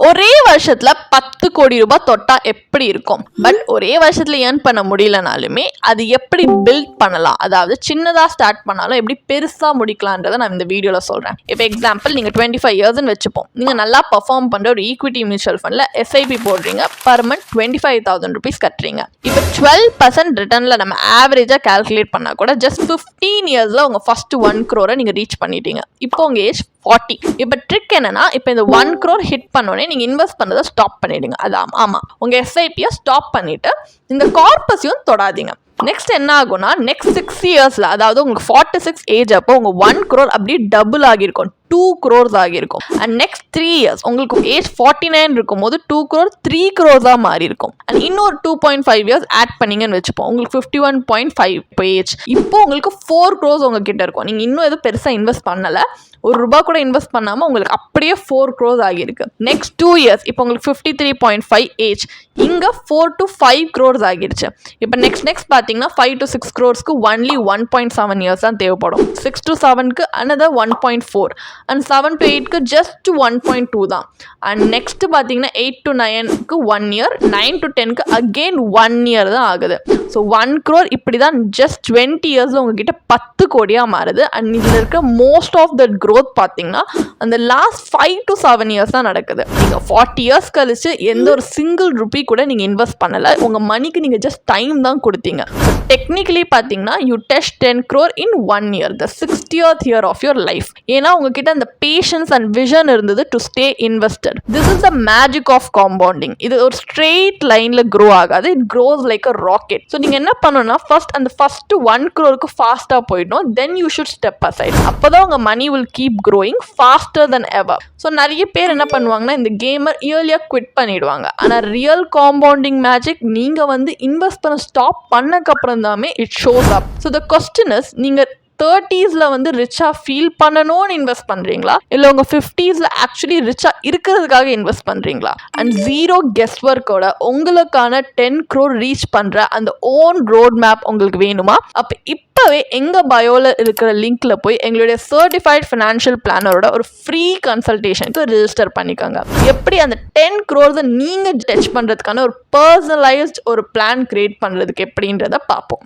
ஒரே வருஷத்துல 10 கோடி ரூபாய் தொட்டா எப்படி இருக்கும்? பட் ஒரே வருஷத்துல ஏர்ன் பண்ண முடியலனாலுமே அது எப்படி பில்ட் பண்ணலாம், அதாவது சின்னதா ஸ்டார்ட் பண்ணாலும் எப்படி பெருசா முடிக்கலான்றதை நான் இந்த வீடியோல சொல்றேன். இப்போ எக்ஸாம்பிள் நீங்க 25 இயர்ஸ்ன்னு வச்சுப்போம். நீங்க நல்லா பெர்ஃபார்ம் பண்ற ஒரு ஈக்விட்டி மியூச்சுவல் ஃபண்ட்ல SIP போடுறீங்க, பர் மந்த் 25,000 rupees கட்டுறீங்க. இப்போ 12% ரிட்டர்ன்ல நம்ம ஆவரேஜா கால்குலேட் பண்ணா கூட ஜஸ்ட் 15 இயர்ஸ்ல உங்க ஃபர்ஸ்ட் 1 crore நீங்க ரீச் பண்ணிட்டீங்க. இப்போ உங்க ஏஜ் 40. இப்போ ட்ரிக் என்னன்னா, இப்போ இந்த 1 crore ஹிட் பண்ணோடனே நீங்க இன்வெஸ்ட் பண்ணதை ஸ்டாப் பண்ணிடுங்க. அதான் ஆமா, உங்க SIP ஸ்டாப் பண்ணிட்டு இந்த கார்பஸையும் தொடாதீங்க. நெக்ஸ்ட் என்ன ஆகும்னா, நெக்ஸ்ட் 6 இயர்ஸ்ல, அதாவது உங்களுக்கு 46 ஏஜ் அப்போ உங்க 1 crore அப்படியே டபுள் ஆகிருக்கும், 2 crores ஆகிருக்கும். அண்ட் நெக்ஸ்ட் 3 இயர்ஸ் உங்களுக்கு ஏஜ் 49 இருக்கும் போது 2 crore 3 crores மாறி இருக்கும். அண்ட் இன்னொரு 2.5 இயர்ஸ் ஆட் பண்ணீங்கன்னு வச்சுப்போம், உங்களுக்கு 51.5 இப்போ ஏஜ். இப்போ உங்களுக்கு 4 crores உங்ககிட்ட இருக்கும். நீங்க இன்னும் எதுவும் பெருசா இன்வெஸ்ட் பண்ணல, ₹1 கூட இன்வெஸ்ட் பண்ணாம உங்களுக்கு அப்படியே 4 crores ஆகிருக்கு. நெக்ஸ்ட் 2 இயர்ஸ் இப்போ உங்களுக்கு 53.5 ஏஜ், இங்க 4 to 5 crores ஆகிடுச்சு. இப்போ நெக்ஸ்ட் பார்த்தீங்கன்னா 5 to 6 crores ஒன்லி 1.7 இயர்ஸ் தான் தேவைப்படும். 6 to 7 another 1.4 and 7 to 8 just 1.2 தான். அண்ட் நெக்ஸ்ட் பார்த்தீங்கன்னா 8 to 9 1 year, 9 to 10 again 1 year தான் ஆகுது. ஸோ 1 crore இப்படி தான் ஜஸ்ட் 20 இயர்ஸில் உங்ககிட்ட 10 கோடியாக மாறுது. அண்ட் இதில் இருக்க மோஸ்ட் ஆஃப் த க்ரோத் பார்த்தீங்கன்னா அந்த லாஸ்ட் 5 to 7 இயர்ஸ் தான் நடக்குது. நீங்கள் 40 இயர்ஸ் கழிச்சு எந்த ஒரு சிங்கிள் ருபி கூட நீங்கள் இன்வெஸ்ட் பண்ணலை, உங்கள் மணிக்கு நீங்கள் ஜஸ்ட் டைம் தான் கொடுத்தீங்க. டெக்னிக்கலி பார்த்தீங்கன்னா you test 10 crore in 1 year, the 60th year of your life. ஏன்னா உங்ககிட்ட அந்த பேஷன்ஸ் அண்ட் விஷன் இருந்தது to stay invested. This is the magic of compounding. இது ஒரு ஸ்ட்ரெயிட் லைன்ல க்ரோ ஆகாது, it grows like a rocket. So நீங்கள் என்ன பண்ணணும்னா, ஃபர்ஸ்ட் 1 crore ஃபாஸ்ட்டாக போயிடணும், then you should step aside. அப்போதான் உங்கள் money will keep growing faster than ever. So நிறைய பேர் என்ன பண்ணுவாங்கன்னா, இந்த கேமை இயர்லியாக குவிட் பண்ணிடுவாங்க. ஆனால் ரியல் காம்பவுண்டிங் மேஜிக் நீங்கள் வந்து இன்வெஸ்ட் பண்ண ஸ்டாப் பண்ணக்கப்புறம் தாமே it shows up. So the question is, நீங்கள் 30ஸ்ல வந்து ரிச்சா ஃபீல் பண்ணணும்னு இன்வெஸ்ட் பண்றீங்களா, இல்லை உங்க 50ஸ்ல ஆக்சுவலி ரிச்சா இருக்கிறதுக்காக இன்வெஸ்ட் பண்றீங்களா? அண்ட் ஜீரோ கெஸ் ஒர்க்கோட உங்களுக்கான 10 crore ரீச் பண்ற அந்த ஓன் ரோட் மேப் உங்களுக்கு வேணுமா? அப்போ இப்பவே எங்க பயோல இருக்கிற லிங்க்ல போய் எங்களுடைய சர்டிஃபைட் ஃபினான்ஷியல் பிளானரோட ஒரு ஃப்ரீ கன்சல்டேஷனுக்கு ரெஜிஸ்டர் பண்ணிக்கோங்க. எப்படி அந்த 10 crores நீங்க டச் பண்றதுக்கான ஒரு பர்சனலைஸ்ட் ஒரு பிளான் கிரியேட் பண்றதுக்கு எப்படின்றத பார்ப்போம்.